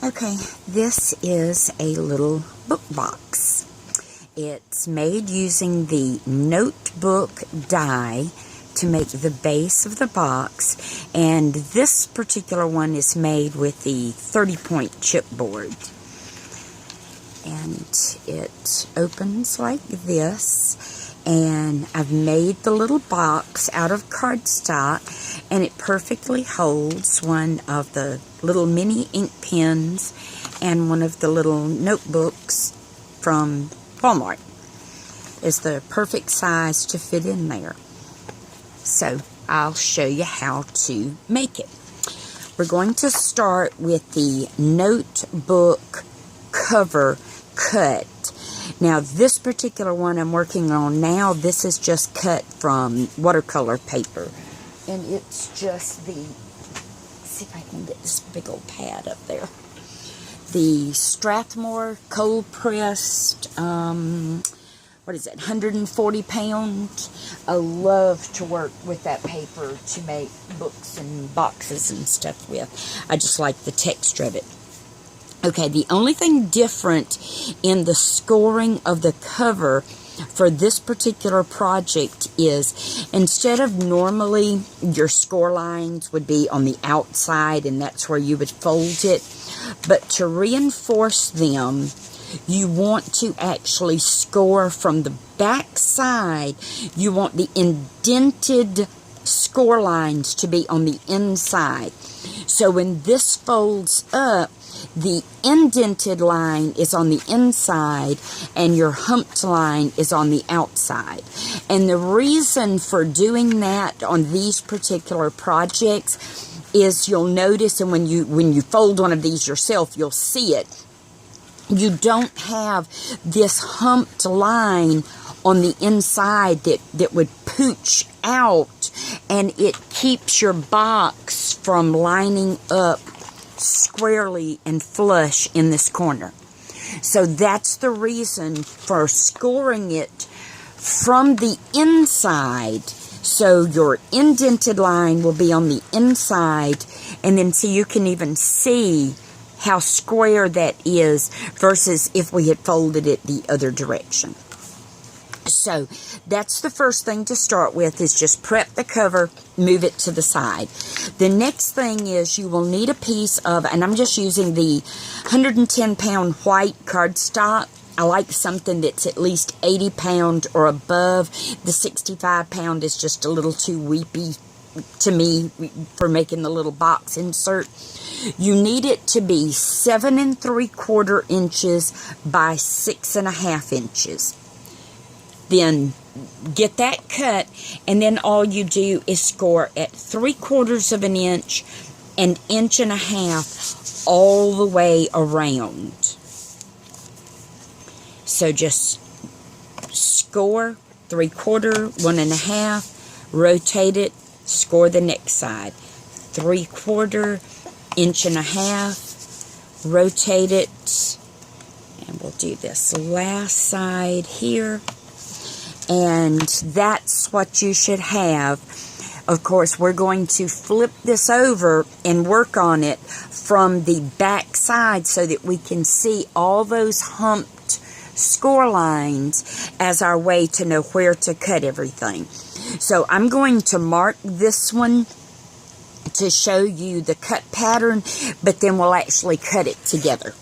Okay, this is a little book box. It's made using the notebook die to make the base of the box, and this particular one is made with the 30-point chipboard. And it opens like this, and I've made the little box out of cardstock, and it perfectly holds one of the little mini ink pens and one of the little notebooks from Walmart. Is the perfect size to fit in there. So I'll show you how to make it. We're going to start with the notebook cover cut. Now this particular one I'm working on now, this is just cut from watercolor paper. And it's just the, let's see if I can get this big old pad up there. The Strathmore cold pressed, what is it, 140 pound. I love to work with that paper to make books and boxes and stuff with. I just like the texture of it. Okay, the only thing different in the scoring of the cover for this particular project is, instead of normally your score lines would be on the outside and that's where you would fold it, but to reinforce them, you want to actually score from the back side. You want the indented score lines to be on the inside. So when this folds up, the indented line is on the inside and your humped line is on the outside. And the reason for doing that on these particular projects is, you'll notice, and when you fold one of these yourself, you'll see it. You don't have this humped line on the inside that would pooch out, and it keeps your box from lining up squarely and flush in this corner. So that's the reason for scoring it from the inside. So your indented line will be on the inside, and then so you can even see how square that is versus if we had folded it the other direction. So that's the first thing to start with, is just prep the cover, move it to the side. The next thing is you will need a piece of, and I'm just using the 110 pound white cardstock. I like something that's at least 80 pound or above. The 65 pound is just a little too weepy to me for making the little box insert. You need it to be 7 3/4 inches by 6 1/2 inches. Then get that cut, and then all you do is score at 3/4 of an inch and 1 1/2 inches all the way around. So just score 3/4, 1 1/2, rotate it, score the next side. 3/4, 1 1/2, rotate it, and we'll do this last side here. And that's what you should have. Of course, we're going to flip this over and work on it from the back side so that we can see all those humped score lines as our way to know where to cut everything. So I'm going to mark this one to show you the cut pattern, but then we'll actually cut it together.